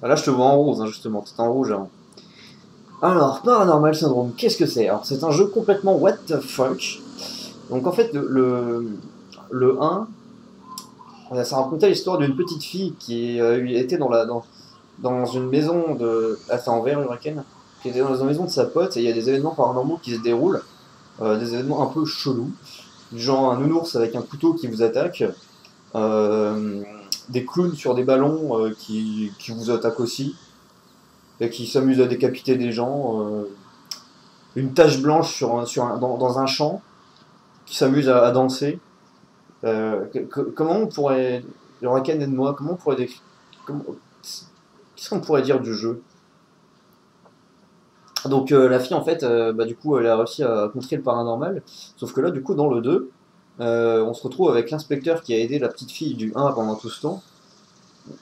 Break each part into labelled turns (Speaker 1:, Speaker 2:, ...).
Speaker 1: Là, je te vois en rose, hein, justement. T'es en rouge avant. Alors, Paranormal Syndrome, qu'est-ce que c'est? Alors, c'est un jeu complètement what the fuck. Donc, en fait, le 1, ça racontait l'histoire d'une petite fille qui était dans une maison de. Ah, c'est en vert, Hurricane. Qui était dans une maison de sa pote et il y a des événements paranormaux qui se déroulent. Des événements un peu chelous. Du genre un nounours avec un couteau qui vous attaque. euh, des clowns sur des ballons qui vous attaquent aussi. Et qui s'amusent à décapiter des gens. Une tache blanche dans un champ qui s'amuse à danser. Comment on pourrait. Hurricane et de moi, comment on pourrait décrire. Qu'est-ce qu'on pourrait dire du jeu? Donc la fille en fait, bah, du coup elle a réussi à contrer le paranormal, sauf que là du coup dans le 2, on se retrouve avec l'inspecteur qui a aidé la petite fille du 1 pendant tout ce temps.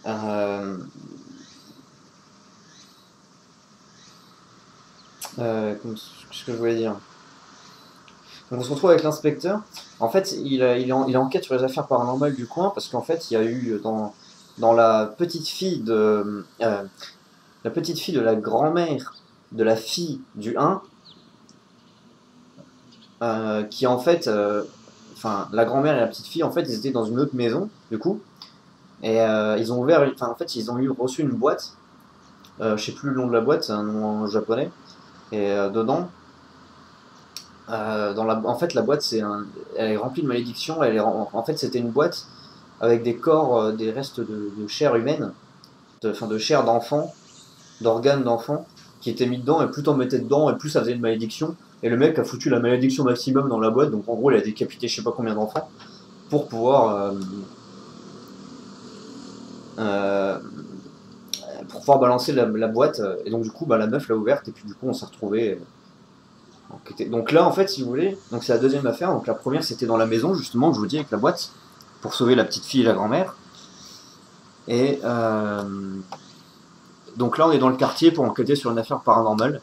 Speaker 1: Euh, Qu'est-ce que je voulais dire? Donc on se retrouve avec l'inspecteur. En fait, il enquête sur les affaires paranormales du coin parce qu'en fait, il y a eu dans la petite fille de la grand-mère de la fille du 1, qui en fait, enfin, la grand-mère et la petite fille, en fait, ils étaient dans une autre maison, du coup, et ils ont ouvert, enfin, en fait, ils ont reçu une boîte, je sais plus le nom de la boîte, c'est un nom en japonais, et dedans, en fait, la boîte, elle est remplie de malédictions. En fait, c'était une boîte avec des corps, des restes de chair humaine, enfin de chair d'enfant, d'organes d'enfant, qui étaient mis dedans. Et plus t'en mettais dedans, et plus ça faisait une malédiction. Et le mec a foutu la malédiction maximum dans la boîte. Donc en gros, il a décapité je sais pas combien d'enfants pour euh, pouvoir balancer la boîte. Et donc du coup, bah, la meuf l'a ouverte. Et puis du coup, on s'est retrouvé. Donc là, en fait, si vous voulez, donc c'est la deuxième affaire. Donc la première, c'était dans la maison, justement, que je vous dis, avec la boîte, pour sauver la petite fille et la grand-mère. Et donc là, on est dans le quartier pour enquêter sur une affaire paranormale.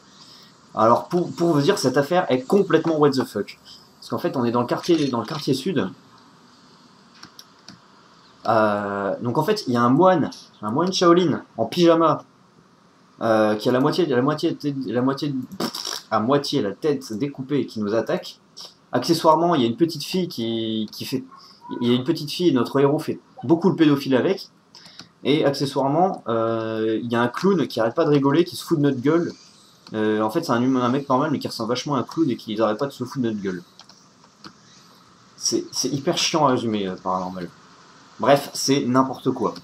Speaker 1: Alors, pour vous dire, cette affaire est complètement what the fuck. Parce qu'en fait, on est dans le quartier sud. Donc en fait, il y a un moine Shaolin, en pyjama, qui a à moitié la tête découpée, qui nous attaque. Accessoirement, il y a une petite fille qui fait, il y a une petite fille et notre héros fait beaucoup le pédophile avec. Et accessoirement, il y a un clown qui arrête pas de rigoler, qui se fout de notre gueule. En fait, c'est un mec normal, mais qui ressemble vachement à un clown et qui n'arrête pas de se foutre de notre gueule. C'est hyper chiant à résumer, paranormal. Bref, c'est n'importe quoi.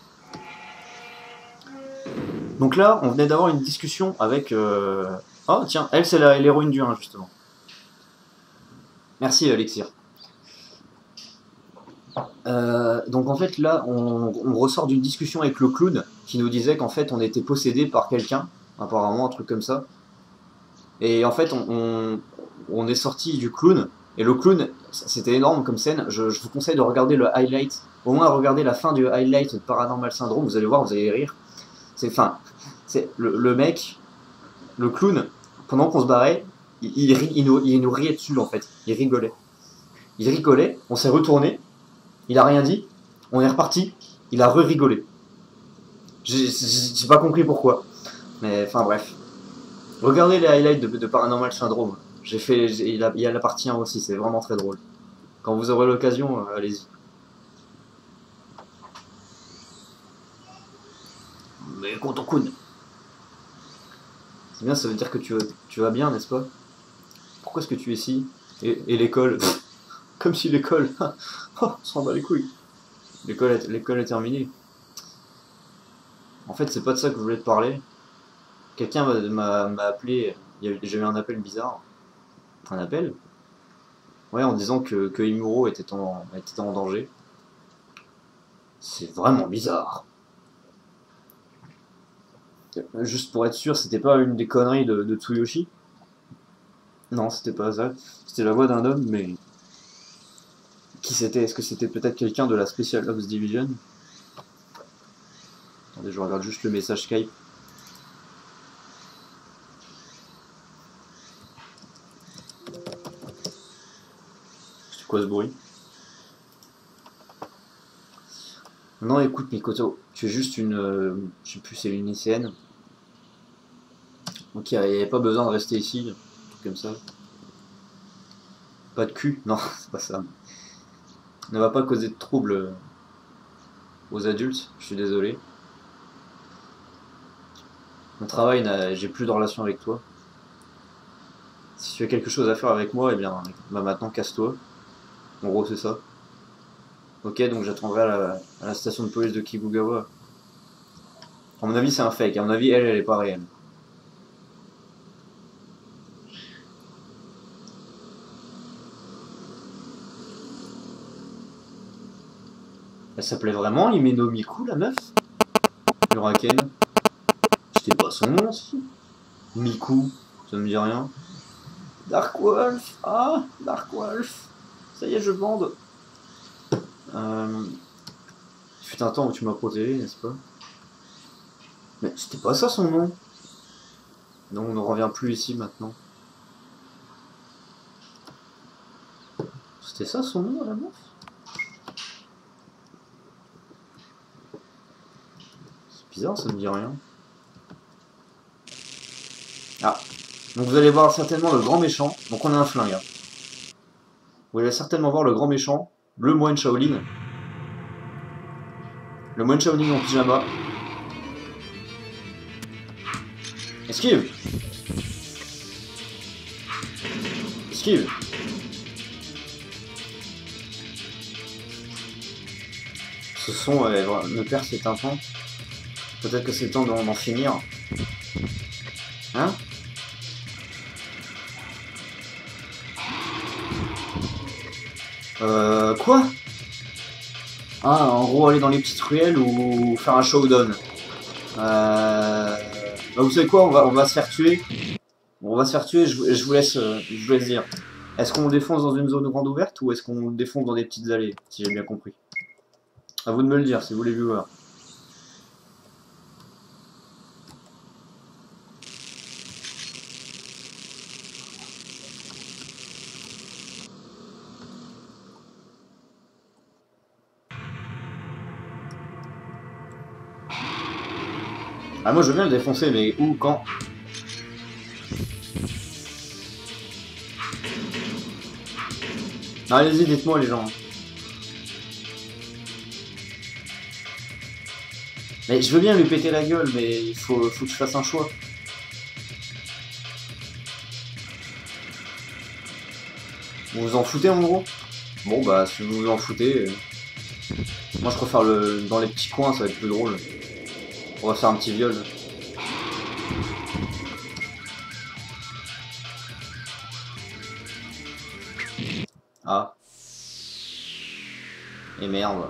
Speaker 1: Donc là, on venait d'avoir une discussion avec. Oh, tiens, elle, c'est l'héroïne du 1, justement. Merci, Alexir. Donc en fait, là, on ressort d'une discussion avec le clown qui nous disait qu'en fait, on était possédé par quelqu'un, apparemment, un truc comme ça. Et en fait, on est sorti du clown. Et le clown, c'était énorme comme scène. Je vous conseille de regarder le highlight. Au moins, regarder la fin du highlight de Paranormal Syndrome. Vous allez voir, vous allez rire. C'est le mec, le clown, pendant qu'on se barrait, il nous riait dessus en fait. Il rigolait. Il rigolait, on s'est retourné, il a rien dit, on est reparti, il a re-rigolé. J'ai pas compris pourquoi. Mais enfin bref. Regardez les highlights de Paranormal Syndrome. Il y a la partie 1 aussi, c'est vraiment très drôle. Quand vous aurez l'occasion, allez-y. Mais Kontokun, c'est bien, ça veut dire que tu vas bien, n'est-ce pas? Pourquoi est-ce que tu es ici? Et l'école? Comme si l'école. Oh, on s'en bat les couilles. L'école est terminée. En fait, c'est pas de ça que je voulais te parler. Quelqu'un m'a appelé. J'ai eu un appel bizarre. Un appel? Ouais, en disant que Imuro était en danger. C'est vraiment bizarre. Juste pour être sûr, c'était pas une des conneries de Tsuyoshi? Non, c'était pas ça. C'était la voix d'un homme, mais. Qui c'était? Est-ce que c'était peut-être quelqu'un de la Special Ops Division? Attendez, je regarde juste le message Skype. C'est quoi ce bruit? Non, écoute, Mikoto, tu es juste une... je sais plus, c'est une lycéenne. Donc il n'y avait pas besoin de rester ici, un truc comme ça. Pas de cul, non, c'est pas ça. Ne va pas causer de troubles aux adultes, je suis désolé. Mon travail, j'ai plus de relation avec toi. Si tu as quelque chose à faire avec moi, eh bien, bah maintenant casse-toi. En gros, c'est ça. Ok, donc j'attendrai à la station de police de Kibugawa. À mon avis, c'est un fake. À mon avis, elle est pas réelle. Elle s'appelait vraiment Himeno Miku, la meuf Uraken. C'était pas son nom, si. Miku, ça me dit rien. Dark Wolf, ah, Dark Wolf. Ça y est, je bande. Fut un temps où tu m'as protégé, n'est-ce pas? Mais c'était pas ça son nom. Donc on ne revient plus ici maintenant. C'était ça son nom à la meuf? C'est bizarre, ça me dit rien. Ah, donc vous allez voir certainement le grand méchant. Donc on a un flingue. Hein. Vous allez certainement voir le grand méchant, le moine Shaolin. Le moine Shaolin en pyjama. Esquive! Esquive! Ce son me perd ses tympans. Peut-être que c'est le temps d'en finir. Hein? Quoi? Ah, en gros, aller dans les petites ruelles ou faire un showdown. Bah, vous savez quoi, on va se faire tuer. On va se faire tuer, je vous laisse dire. Est-ce qu'on le défonce dans une zone grande ouverte ou est-ce qu'on le défonce dans des petites allées, si j'ai bien compris? À vous de me le dire, si vous voulez le voir. Ah, moi je veux bien le défoncer, mais où, quand? Allez-y, dites-moi les gens. Mais je veux bien lui péter la gueule, mais il faut que je fasse un choix. Vous vous en foutez en gros? Bon bah si vous vous en foutez, moi je préfère dans les petits coins, ça va être plus drôle. On va faire un petit viol. Ah. Et merde.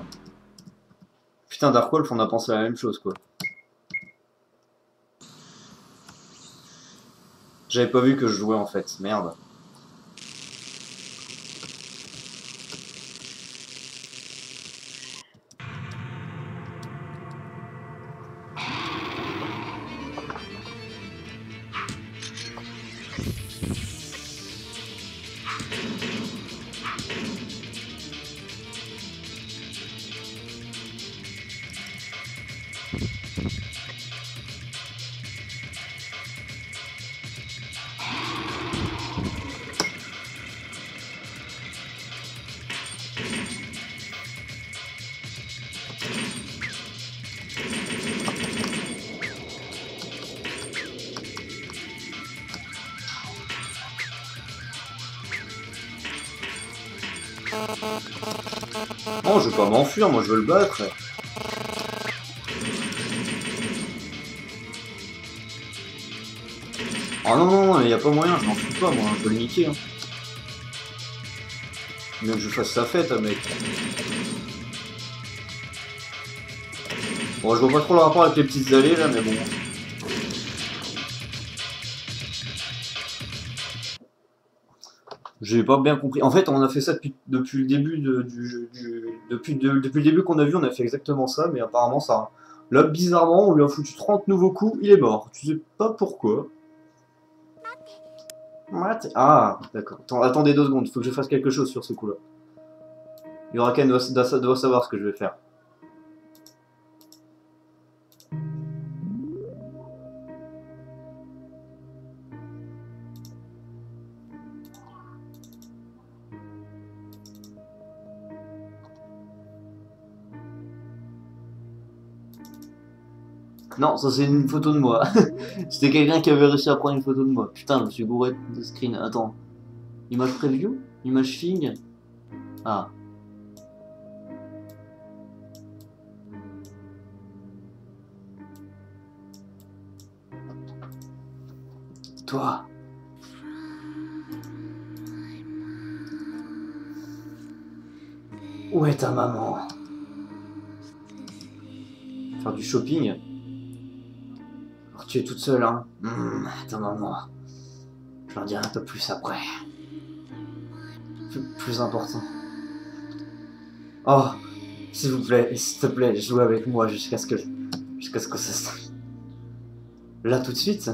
Speaker 1: Putain, Dark Wolf, on a pensé à la même chose quoi. J'avais pas vu que je jouais en fait, merde. Non, je veux pas m'enfuir, moi je veux le battre. Oh non, non, non, y a pas moyen, je m'en fous pas, moi, je veux le niquer. Hein. Mieux que je fasse sa fête, hein, mec. Bon, je vois pas trop le rapport avec les petites allées là, mais bon. J'ai pas bien compris. En fait, on a fait ça depuis le début du jeu. Depuis le début qu'on a vu, on a fait exactement ça, mais apparemment, ça. Là, bizarrement, on lui a foutu 30 nouveaux coups, il est mort. Tu sais pas pourquoi. Ah, d'accord. Attendez 2 secondes, faut que je fasse quelque chose sur ce coup-là. Yuraken doit savoir ce que je vais faire. Non, ça c'est une photo de moi. C'était quelqu'un qui avait réussi à prendre une photo de moi. Putain, je me suis gouré de screen. Attends. Image preview? Image thing? Ah. Toi. Où est ta maman? Faire du shopping? Alors tu es toute seule, hein? Ta maman. Je leur dirai un peu plus après. Plus important. Oh, s'il vous plaît, s'il te plaît, joue avec moi jusqu'à ce que ça se... Là tout de suite?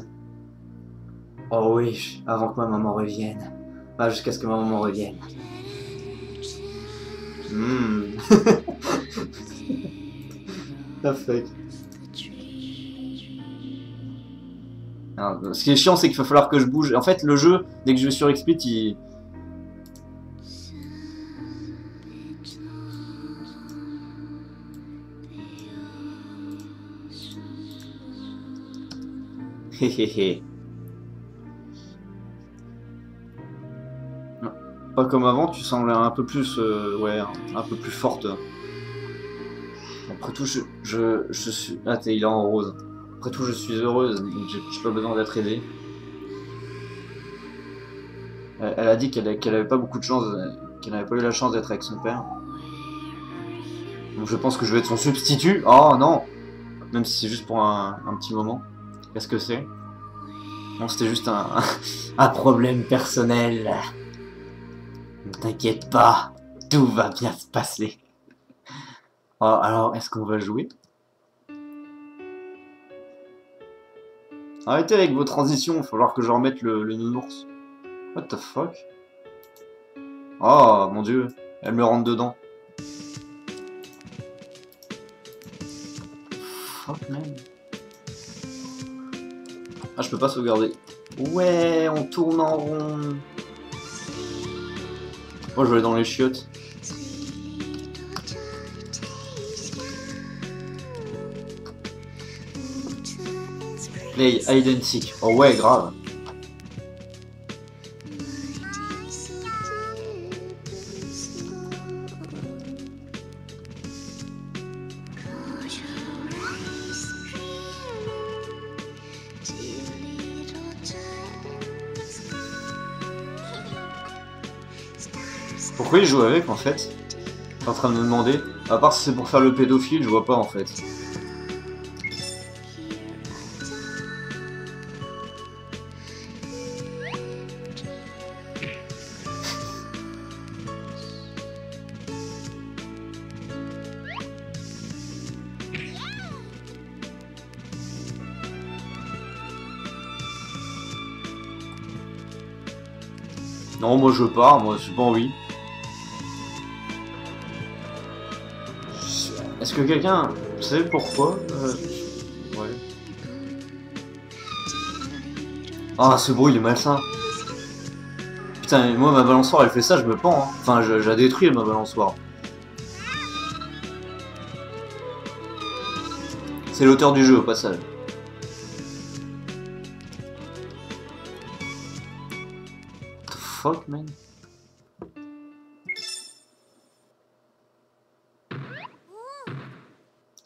Speaker 1: Oh oui, avant que ma maman revienne. Ah, jusqu'à ce que ma maman revienne. Parfait. Alors, ce qui est chiant, c'est qu'il va falloir que je bouge. En fait, le jeu, dès que je vais sur Xsplit, il... Héhéhé. Pas comme avant, tu semblais un peu plus... ouais, un peu plus forte. Après tout, je suis... Ah, il est en rose. Après tout, je suis heureuse, donc j'ai pas besoin d'être aidée. Elle a dit qu'elle avait pas beaucoup de chance, qu'elle n'avait pas eu la chance d'être avec son père. Donc je pense que je vais être son substitut. Oh non! Même si c'est juste pour un petit moment. Qu'est-ce que c'est? Non, c'était juste un problème personnel. Ne t'inquiète pas, tout va bien se passer. Oh, alors, est-ce qu'on va jouer? Arrêtez avec vos transitions, il va falloir que je remette le nounours. What the fuck? Oh mon dieu, elle me rentre dedans. Fuck man. Ah, je peux pas sauvegarder. Ouais, on tourne en rond. Moi, je vais aller dans les chiottes. Play identique. Oh ouais, grave. Pourquoi il joue avec en fait? T'es en train de me demander. À part si c'est pour faire le pédophile, je vois pas en fait. Non, moi je pars, moi je suis pas envie. Est-ce que quelqu'un sait pourquoi ouais. Ah, ce bruit il est malsain. Putain, moi ma balançoire elle fait ça, je me pends. Hein. Enfin, je la détruis ma balançoire. C'est l'auteur du jeu au passage. What the fuck, man?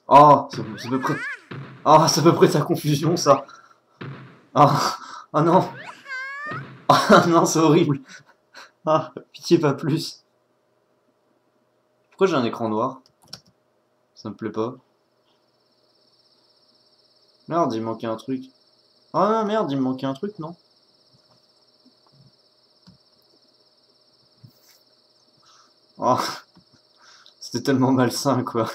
Speaker 1: Oh, c'est à peu près... Ah, c'est à peu près sa confusion, ça. Ah, oh non. Ah non, c'est horrible. Ah, pitié, pas plus. Pourquoi j'ai un écran noir? Ça me plaît pas. Merde, il me manquait un truc. Ah merde, il me manquait un truc, non? Oh, c'était tellement malsain, quoi.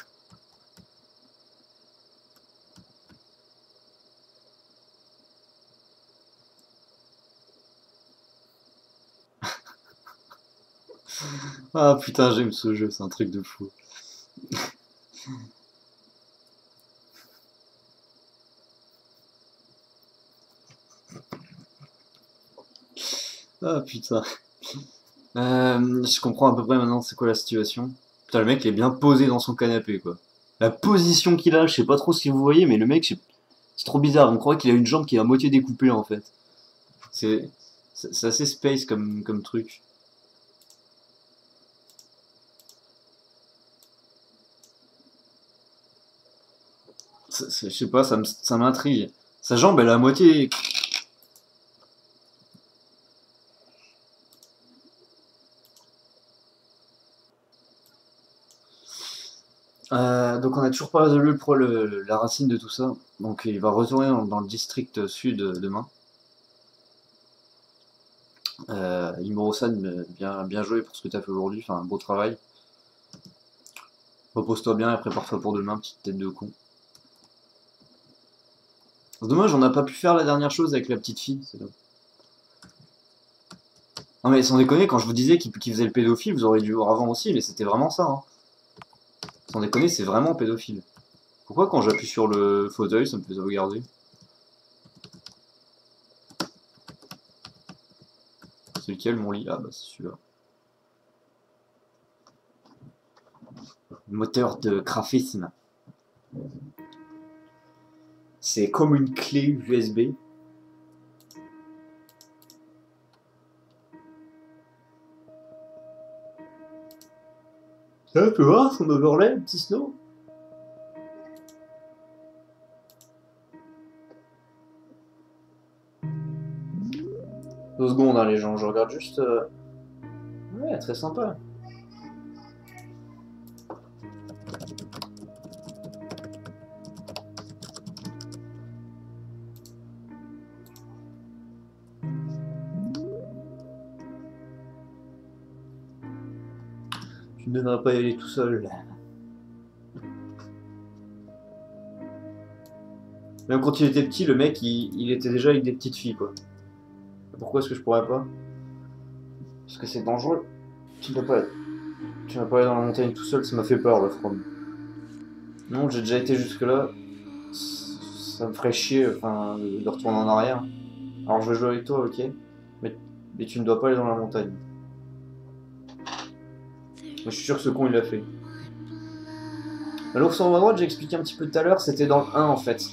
Speaker 1: Ah putain, j'aime ce jeu, c'est un truc de fou. Ah putain. Je comprends à peu près maintenant c'est quoi la situation. Putain, le mec est bien posé dans son canapé, quoi. La position qu'il a, je sais pas trop si vous voyez, mais le mec, C'est trop bizarre, on croit qu'il a une jambe qui est à moitié découpée en fait. C'est c'est assez space comme truc. Je sais pas, ça m'intrigue. Sa jambe, elle est à moitié. Donc on a toujours pas résolu la racine de tout ça. Donc il va retourner dans le district sud demain. Imuro-san, bien joué pour ce que tu as fait aujourd'hui, enfin un beau travail. Repose-toi bien et prépare-toi pour demain, petite tête de con. C'est dommage, on n'a pas pu faire la dernière chose avec la petite fille. Non mais sans déconner, quand je vous disais qu'il faisait le pédophile, vous auriez dû voir avant aussi, mais c'était vraiment ça. Hein. Sans déconner, c'est vraiment pédophile. Pourquoi quand j'appuie sur le fauteuil, ça me fait sauvegarder? C'est lequel mon lit? Ah bah c'est celui-là. Moteur de graphisme. C'est comme une clé USB. Ah, tu peux voir son overlay, le petit snow? Deux secondes, hein, les gens, je regarde juste. Ouais, très sympa. Tu ne devrais pas y aller tout seul. Même quand il était petit, le mec, il était déjà avec des petites filles, quoi. Pourquoi est-ce que je pourrais pas? Parce que c'est dangereux. Tu ne vas pas aller dans la montagne tout seul, ça m'a fait peur, le From. Non, j'ai déjà été jusque-là. Ça me ferait chier, enfin, de retourner en arrière. Alors je vais jouer avec toi, ok. Mais tu ne dois pas aller dans la montagne. Je suis sûr que ce con, il l'a fait. L'ours en haut à droite, j'ai expliqué un petit peu tout à l'heure, c'était dans le 1 en fait.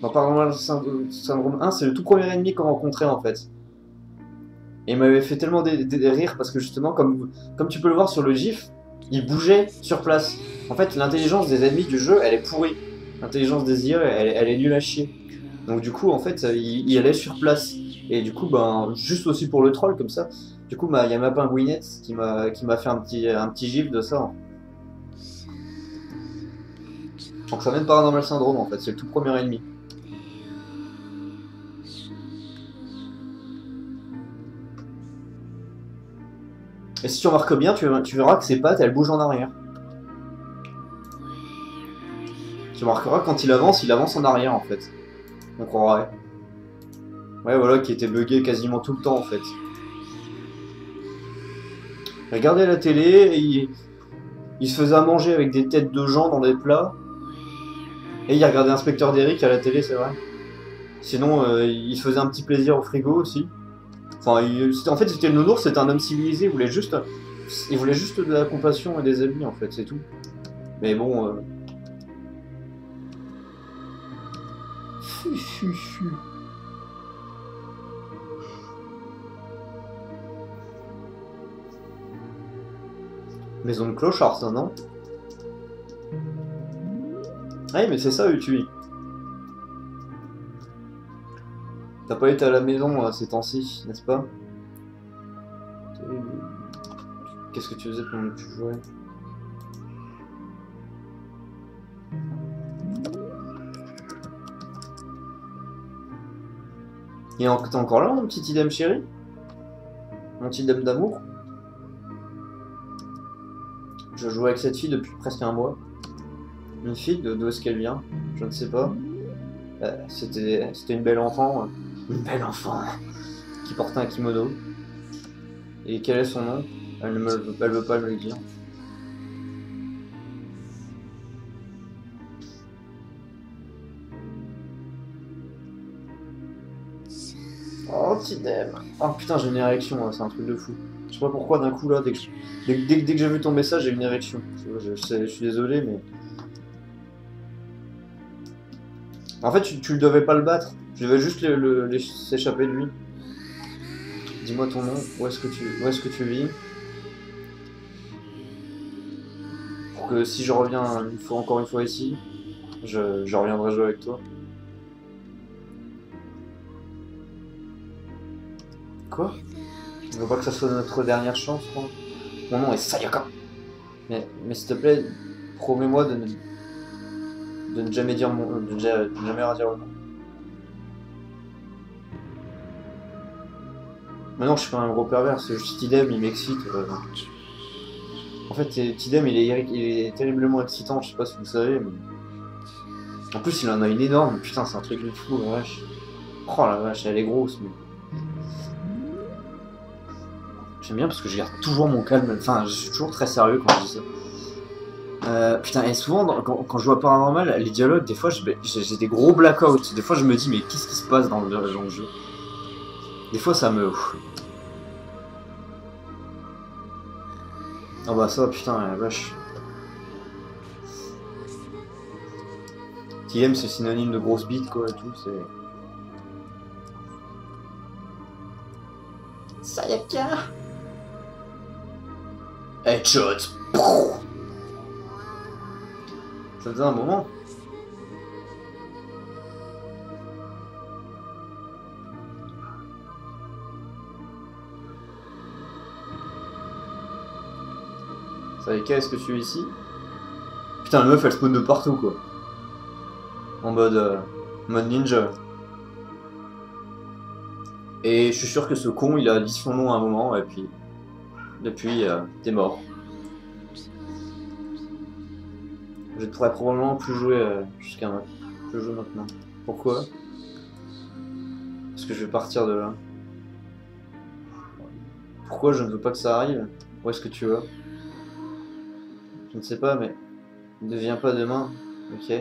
Speaker 1: Dans Paranormal Syndrome 1, c'est le tout premier ennemi qu'on rencontrait en fait. Et il m'avait fait tellement des rires parce que justement, comme tu peux le voir sur le gif, il bougeait sur place. En fait, l'intelligence des ennemis du jeu, elle est pourrie. L'intelligence des IA, elle est nulle à chier. Donc du coup, en fait, il allait sur place. Et du coup, ben, juste aussi pour le troll comme ça. Du coup, il y a ma pingouinette qui m'a fait un petit gif de ça. Donc ça mène Paranormal Syndrome en fait, c'est le tout premier ennemi. Et si tu remarques bien, tu verras que ses pattes, elles bougent en arrière. Tu remarqueras quand il avance en arrière en fait. On croirait. Ouais, voilà, qui était bugué quasiment tout le temps en fait. Il regardait la télé et il se faisait à manger avec des têtes de gens dans des plats. Et il regardait Inspecteur Derrick à la télé, c'est vrai. Sinon, il se faisait un petit plaisir au frigo aussi. Enfin, en fait, c'était le nounours, c'était un homme civilisé, il voulait juste de la compassion et des amis, en fait, c'est tout. Mais bon... Maison de clochard, ça, non? Ah oui, mais c'est ça, Utui. T'as pas été à la maison ces temps-ci, n'est-ce pas? Qu'est-ce que tu faisais pendant que tu jouais? Et t'es encore là, mon petit idem chéri? Mon petit idem d'amour? Je joue avec cette fille depuis presque un mois. Une fille, d'où est-ce qu'elle vient? Je ne sais pas. C'était une belle enfant. Une belle enfant qui portait un kimono. Et quel est son nom? Elle veut pas me le dire. Oh, Tidem. Oh putain, j'ai une érection, c'est un truc de fou. Je sais pas pourquoi d'un coup là, dès que j'ai vu ton message, j'ai une érection. Je suis désolé, mais... En fait, tu devais pas le battre. Tu devais juste s'échapper de lui. Dis-moi ton nom. Où est-ce que tu vis? Pour que si je reviens encore une fois ici, je reviendrai jouer avec toi. Quoi? Je veux pas que ça soit notre dernière chance, quoi. Mon nom est Sayaka. Mais s'il te plaît, promets-moi de ne jamais dire de ne jamais redire le nom. Mais non, je suis pas un gros pervers, c'est juste Tidem, il m'excite. En fait, Tidem, il est terriblement excitant, je sais pas si vous savez, mais... En plus, il en a une énorme, putain, c'est un truc de fou, la vache. Oh la vache, elle est grosse, mais... J'aime bien parce que je garde toujours mon calme, enfin, je suis toujours très sérieux quand je dis ça. Putain, et souvent, quand je vois Paranormal, les dialogues, des fois, j'ai des gros blackouts. Des fois, je me dis, mais qu'est-ce qui se passe dans le jeu? Des fois, ça me... Ah bah ça, putain, la vache. TM, c'est synonyme de grosse bite, quoi, et tout, c'est... Sayaka. Headshot. Ça faisait un moment. Sayaka, est-ce que tu es ici? Putain, la meuf, elle spawn de partout, quoi. En mode ninja. Et je suis sûr que ce con, il a dit son nom à un moment, et puis... Depuis, t'es mort. Je ne pourrais probablement plus jouer plus jouer maintenant. Pourquoi? Parce que je vais partir de là. Pourquoi je ne veux pas que ça arrive? Où est-ce que tu vas? Je ne sais pas, mais... Ne viens pas demain. Ok.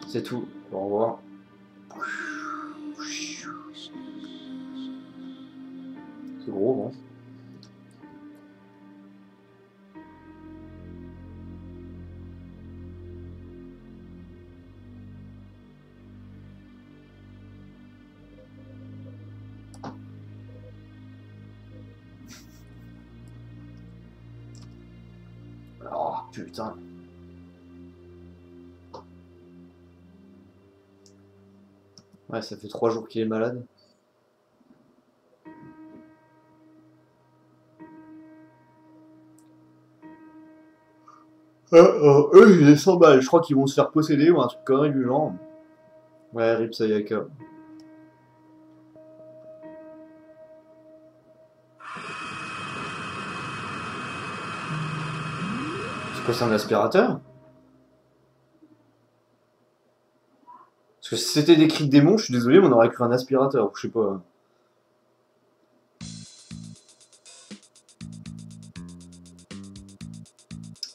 Speaker 1: C'est tout. Au revoir. C'est gros, bon. Oh, putain. Ouais, ça fait 3 jours qu'il est malade. Eux, ils les 100 balles. Je crois qu'ils vont se faire posséder ou un truc connerie du genre. Ouais, Rip Sayaka. C'est quoi, c'est un aspirateur? Parce que si c'était des cris de démons, je suis désolé, mais on aurait cru un aspirateur, je sais pas.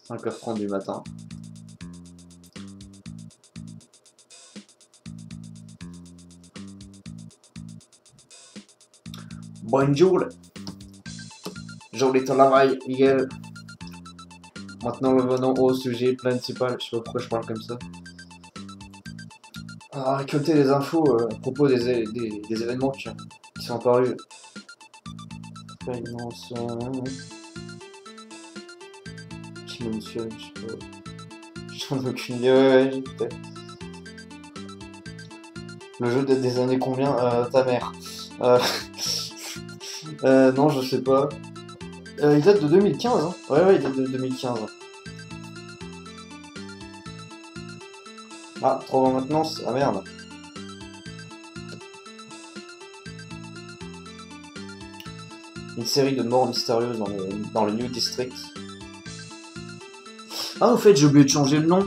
Speaker 1: 5h30 du matin. Bonjour. Jour de travail, Miguel. Maintenant, revenons au sujet principal. Je sais pas pourquoi je parle comme ça. On a récolté des infos à propos des événements qui sont apparus. Qui mentionne, je sais pas. J'en ai aucune idée, ouais, peut-être. Le jeu date des années combien? Ta mère. Non, je sais pas. Il date de 2015, hein. Ouais, il date de 2015. Ah, 3 ans maintenance. Ah merde. Une série de morts mystérieuses dans le New District. Ah, au fait, j'ai oublié de changer le nom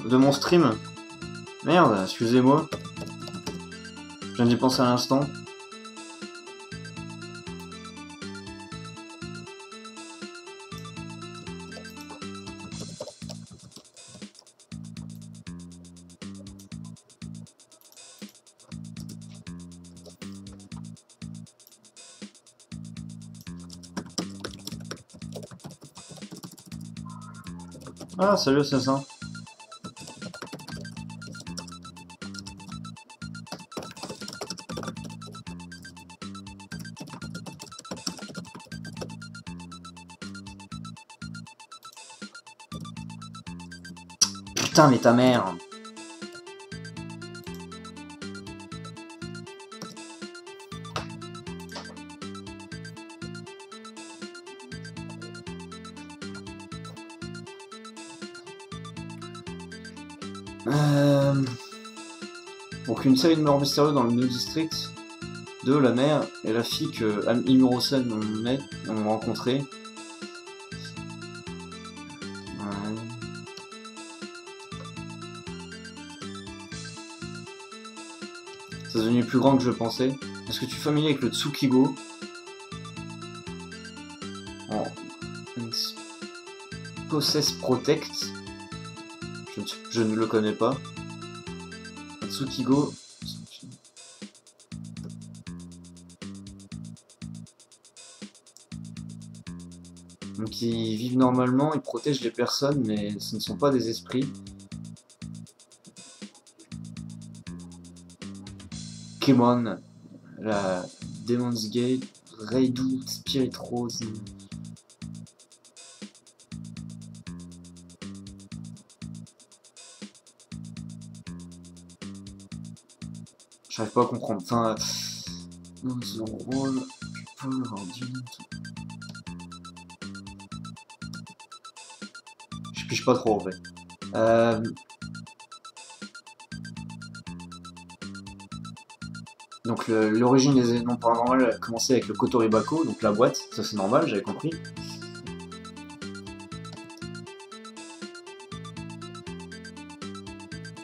Speaker 1: de mon stream. Merde, excusez-moi. Je viens d'y penser à l'instant. Ah, salut, c'est ça. putain, mais ta mère. Donc une série de morts mystérieuses dans le New District. De la mère et la fille que Imuro-sen ont rencontré. Ouais. C'est devenu plus grand que je pensais. Est-ce que tu es familier avec le Tsukigo? En Possess Protect. Je ne le connais pas. Tsukigo. Donc ils vivent normalement, ils protègent les personnes, mais ce ne sont pas des esprits. Kemon, la Demon's Gate, Reidu, Spirit Rose. J'arrive pas à comprendre. Enfin, je pige pas trop en fait. Donc l'origine des événements paranormaux a commencé avec le Kotoribako, donc la boîte, ça c'est normal, j'avais compris.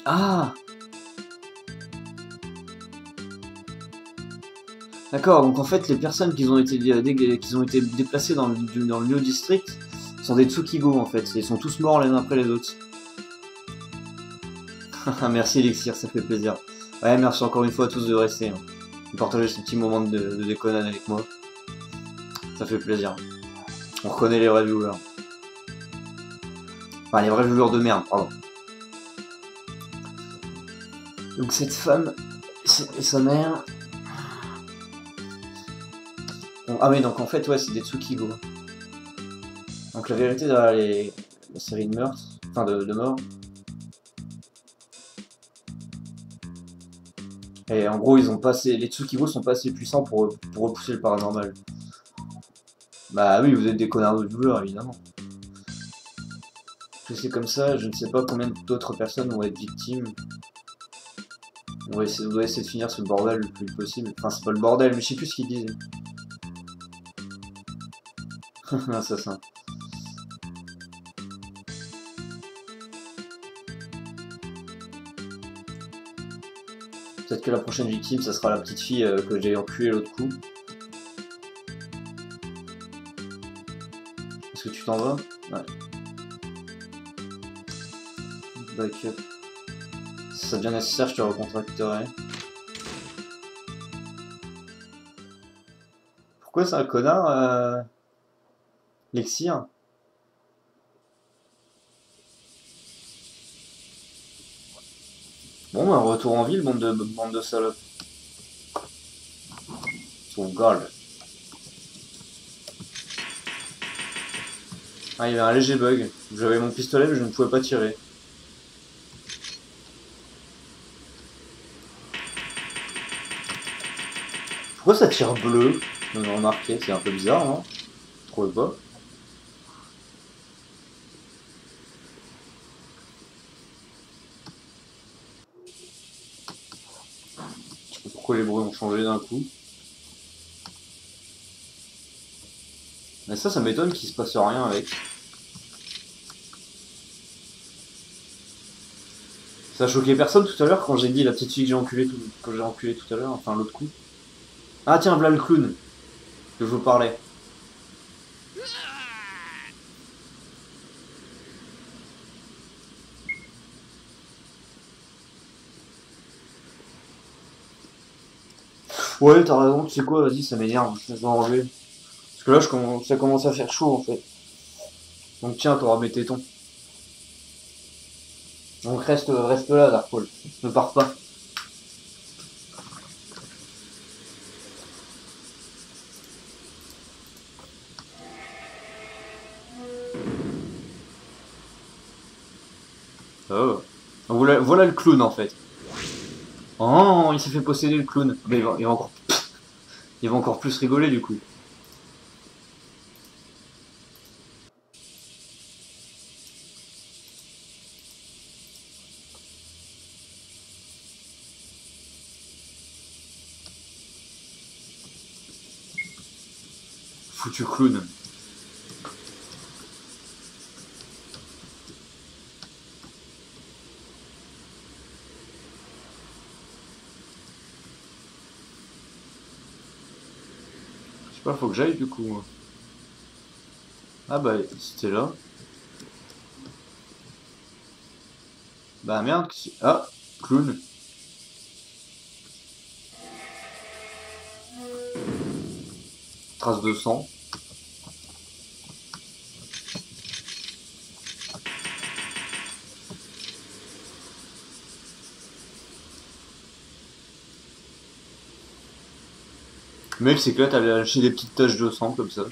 Speaker 1: Ah! D'accord, donc en fait les personnes qui ont été déplacées dans le New District sont des Tsukigo en fait, ils sont tous morts les uns après les autres. Merci Elixir, ça fait plaisir. Ouais, merci encore une fois à tous de rester, hein, de partager ce petit moment de déconnade avec moi. Ça fait plaisir. On reconnaît les vrais viewers. Enfin, les vrais viewers de merde, pardon. Donc cette femme et sa mère... Bon, ah oui, donc en fait, ouais, c'est des Tsukigo. Donc la vérité derrière la série de meurtres, enfin de morts. Et en gros, les Tsukigo sont pas assez puissants pour repousser le paranormal. Bah oui, vous êtes des connards de viewers, évidemment. Que c'est comme ça, je ne sais pas combien d'autres personnes vont être victimes. On doit essayer de finir ce bordel le plus possible. Enfin, c'est pas le bordel, mais je sais plus ce qu'ils disent. Assassin. Peut-être que la prochaine victime, ça sera la petite fille que j'ai enculée l'autre coup. Est-ce que tu t'en vas? Ouais. Backup. Si ça devient nécessaire, je te recontacterai. Pourquoi c'est un connard, Lexir? Bon, bah, retour en ville, bande de salopes. Sauvegarde. Ah, il y avait un léger bug. J'avais mon pistolet, mais je ne pouvais pas tirer. Pourquoi ça tire bleu? Je me remarqué, c'est un peu bizarre, non? Je trouvais pas. Je sais pas pourquoi les bruits ont changé d'un coup. Mais ça m'étonne qu'il se passe rien avec. Ça a choqué personne tout à l'heure quand j'ai dit la petite fille que j'ai enculée tout à l'heure, enfin l'autre coup. Ah tiens, voilà le clown que je vous parlais. Ouais, t'as raison, tu sais quoi, vas-y, ça m'énerve, je vais enlever. Parce que là, ça commence à faire chaud en fait. Donc tiens, t'auras mes tétons. Donc reste là, Darkfall. Ne pars pas. Oh. Voilà, voilà le clown en fait. Oh, il s'est fait posséder le clown. Mais il va encore plus rigoler du coup. Foutu clown. Je sais pas, faut que j'aille du coup. Moi. Ah bah, c'était là. Bah merde. Ah, clown. Trace de sang. Le mec c'est que là t'as lâché des petites taches de sang comme ça.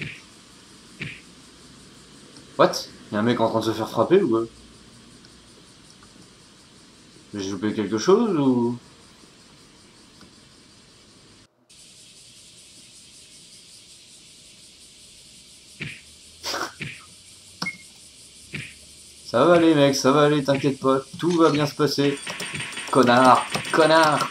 Speaker 1: What? Y'a un mec en train de se faire frapper ou quoi? J'ai loupé quelque chose ou... Ça va aller mec, ça va aller, t'inquiète pas, tout va bien se passer. Connard, connard.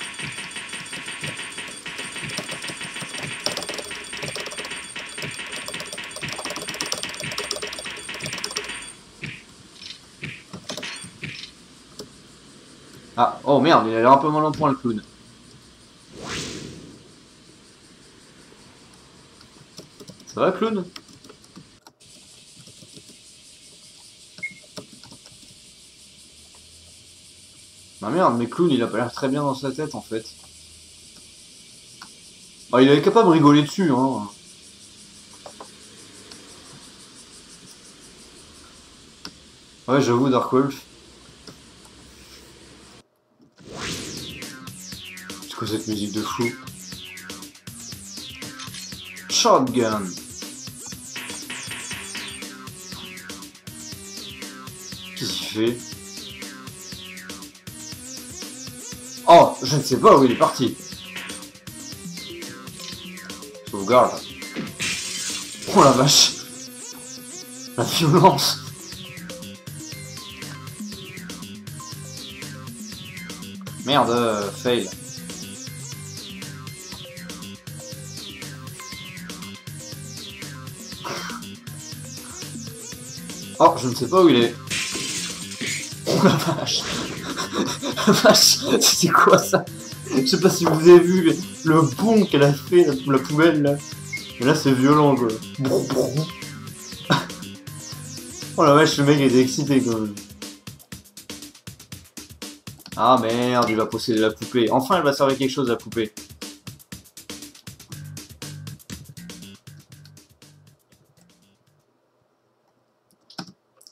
Speaker 1: Ah, oh merde, il a l'air un peu mal en point le clown. Ça va clown? Bah merde, mais clown il a pas l'air très bien dans sa tête en fait. Ah, il est capable de rigoler dessus hein. Ouais j'avoue Dark Wolf. C'est quoi cette musique de fou? Shotgun. Qu'est-ce qu'il fait? Oh, je ne sais pas où il est parti. Sauvegarde. Oh la vache. La violence. Merde, fail. Oh, je ne sais pas où il est. Oh la vache. La vache, c'était quoi ça? Je sais pas si vous avez vu le bond qu'elle a fait, la poubelle là. Mais là c'est violent quoi. Oh la vache, le mec était excité quand même. Ah merde, il va posséder la poupée. Enfin, elle va servir à quelque chose la poupée.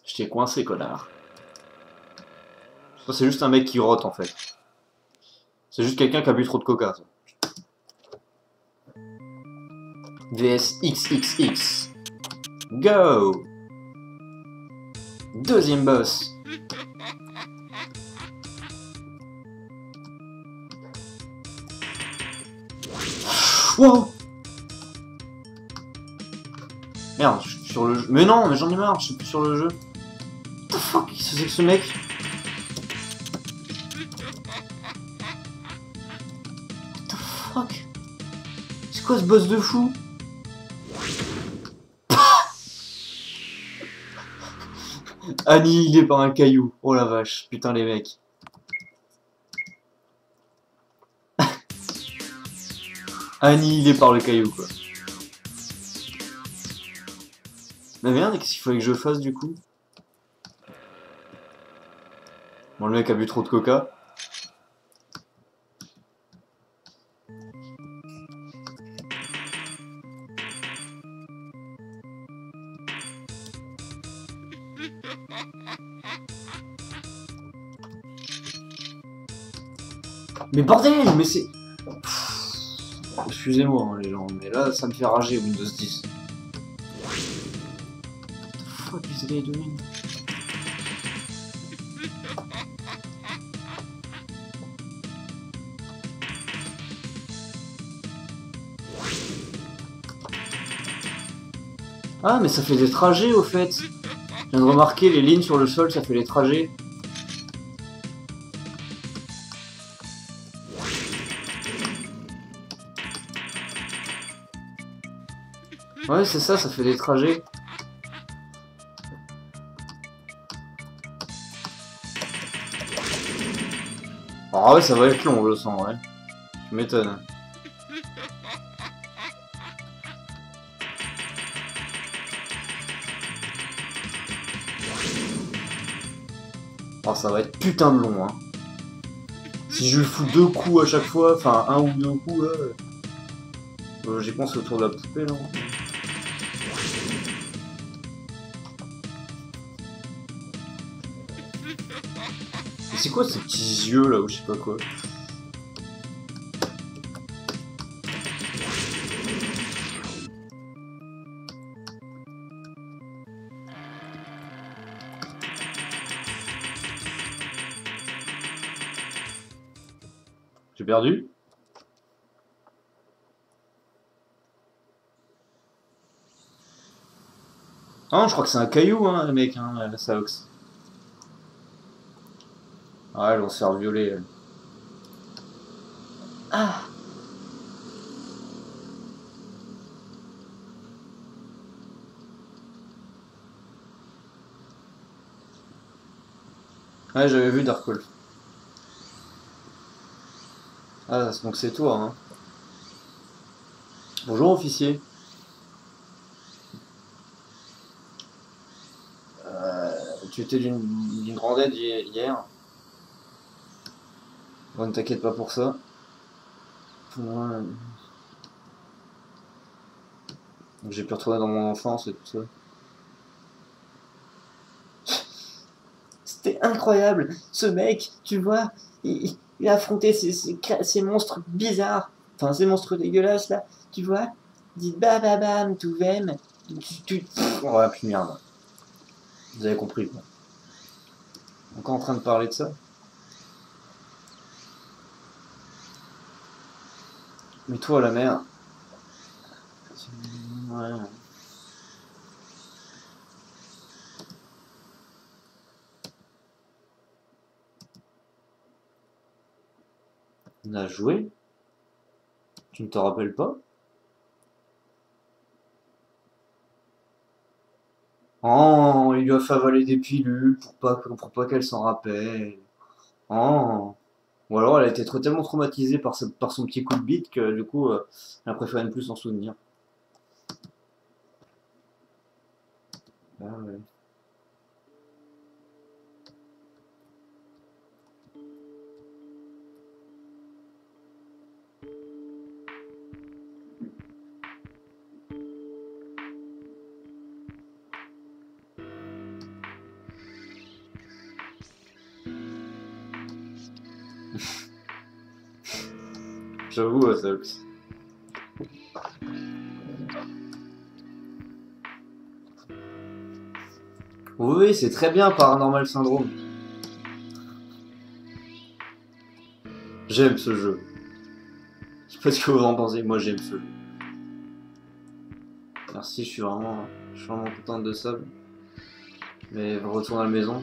Speaker 1: Je t'ai coincé, connard. Ça, c'est juste un mec qui rote en fait. C'est juste quelqu'un qui a bu trop de coca. Ça. VS XXX. Go! Deuxième boss. Wow! Merde, je suis sur le jeu. Mais non, mais j'en ai marre, je suis plus sur le jeu. What the fuck? Qu'est-ce que c'est que ce mec? What the fuck? C'est quoi ce boss de fou? Annihilé par un caillou. Oh la vache, putain les mecs. Annihilé par le caillou quoi. Mais merde, qu'est-ce qu'il fallait que je fasse du coup? Bon, le mec a bu trop de coca. Mais bordel, mais c'est... Excusez-moi hein, les gens, mais là ça me fait rager Windows 10. What the fuck is he doing? Ah, mais ça fait des trajets au fait. Je viens de remarquer, les lignes sur le sol, ça fait les trajets. Ouais, c'est ça, ça fait des trajets. Ah ouais, ça va être long, je le sens, ouais. Tu m'étonnes. Oh, ça va être putain de long, hein. Si je lui fous 2 coups à chaque fois, enfin 1 ou 2 coups, là... J'y pense autour de la poupée, là. Mais c'est quoi ces petits yeux, là, ou je sais pas quoi? J'ai perdu? Ah, je crois que c'est un caillou, hein, le mec, hein, la Saox. Ah, elles vont se faire violer. Ah! Ouais, j'avais vu Dark Wolf. Ah, donc c'est toi, hein. Bonjour, officier. Tu étais d'une grande aide hier. Bon, ne t'inquiète pas pour ça. Ouais. Donc j'ai pu retourner dans mon enfance et tout ça. C'était incroyable. Ce mec, tu vois, il a affronté ces monstres bizarres. Enfin, ces monstres dégueulasses là. Tu vois, il dit bam, tout vem. Ouais, puis merde. Vous avez compris quoi. Encore en train de parler de ça. Mais toi, la mère. Ouais. On a joué? Tu ne te rappelles pas? Oh, il lui a fait avaler des pilules pour pas qu'elle s'en rappelle. Oh. Ou alors elle a été tellement traumatisée par son petit coup de bite que du coup, elle a préféré ne plus s'en souvenir. Ah ouais. J'avoue, ça. Oui, c'est très bien Paranormal Syndrome. J'aime ce jeu. Je sais pas ce que vous en pensez, moi j'aime ce jeu. Merci, je suis vraiment contente de ça. Mais retourne à la maison.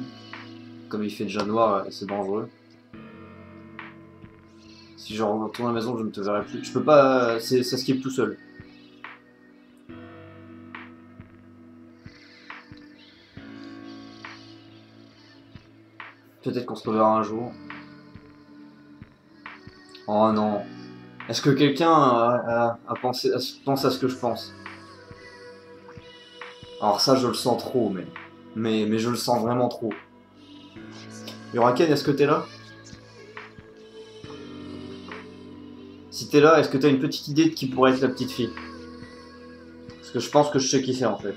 Speaker 1: Comme il fait déjà noir, c'est dangereux. Si je retourne à la maison, je ne te verrai plus. Je peux pas. Ça skip tout seul. Peut-être qu'on se reverra un jour. Oh non. Est-ce que quelqu'un pense à ce que je pense? Alors ça, je le sens trop, mais je le sens vraiment trop. Yuraken, est-ce que t'es là? Si t'es là, est-ce que t'as une petite idée de qui pourrait être la petite fille? Parce que je pense que je sais qui c'est en fait.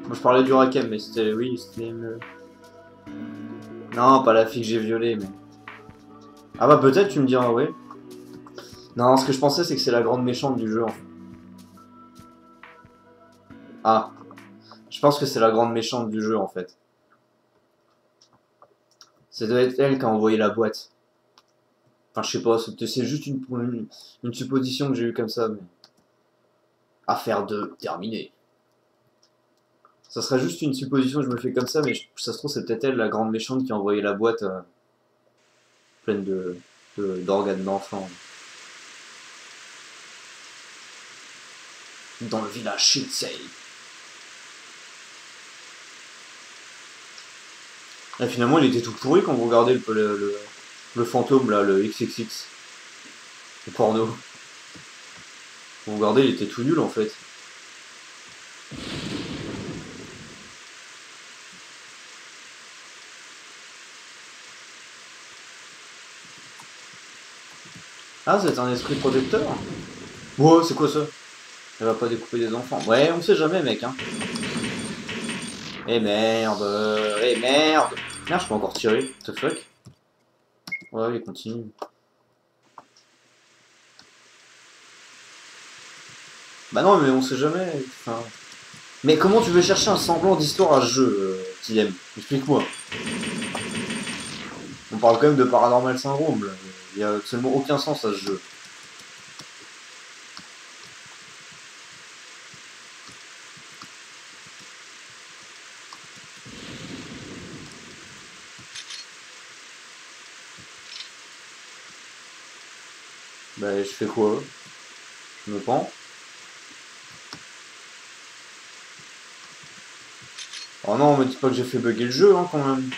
Speaker 1: Moi je parlais d'Yuraken, mais c'était... Oui, c'était... Non, pas la fille que j'ai violée, mais... Ah bah peut-être, tu me diras, ouais. Non, ce que je pensais, c'est que c'est la grande méchante du jeu, en fait. Ah. pense que c'est la grande méchante du jeu en fait. Ça doit être elle qui a envoyé la boîte. Enfin, je sais pas, c'est juste une supposition que j'ai eue comme ça. Mais... Affaire 2, terminée. Ça serait juste une supposition que je me fais comme ça, mais ça se trouve, c'est peut-être elle, la grande méchante, qui a envoyé la boîte pleine d'organes d'enfants. Dans le village Shinsei. Et finalement, il était tout pourri quand vous regardez le fantôme, là, le XXX. Le porno. Vous regardez, il était tout nul en fait. Ah, c'est un esprit protecteur? Ouais, c'est quoi ça? Elle va pas découper des enfants. Ouais, on sait jamais, mec, hein. Eh merde, eh merde. Merde, je peux encore tirer. What the fuck? Ouais, il continue. Bah non, mais on sait jamais. Enfin... Mais comment tu veux chercher un semblant d'histoire à ce jeu, Tilem? Explique-moi. On parle quand même de Paranormal Syndrome, là. Il y a absolument aucun sens à ce jeu. Bah, je fais quoi? Je me pends? Oh non, me dis pas que j'ai fait bugger le jeu, hein, quand même.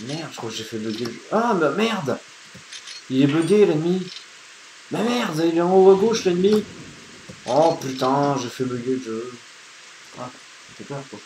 Speaker 1: Merde, je crois que j'ai fait bugger le jeu. Ah, bah merde! Il est bugué, l'ennemi. Bah merde, il est en haut à gauche, l'ennemi. Oh putain, j'ai fait bugger le jeu. Ah, c'est quoi, quoi.